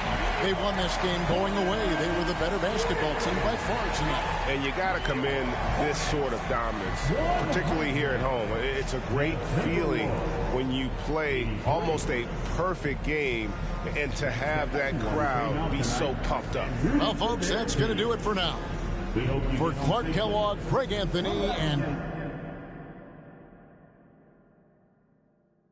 They won this game going away. They were the better basketball team by far tonight. And you got to commend this sort of dominance, particularly here at home. It's a great feeling when you play almost a perfect game and to have that crowd be so pumped up. Well, folks, that's going to do it for now. For Clark Kellogg, Greg Anthony, and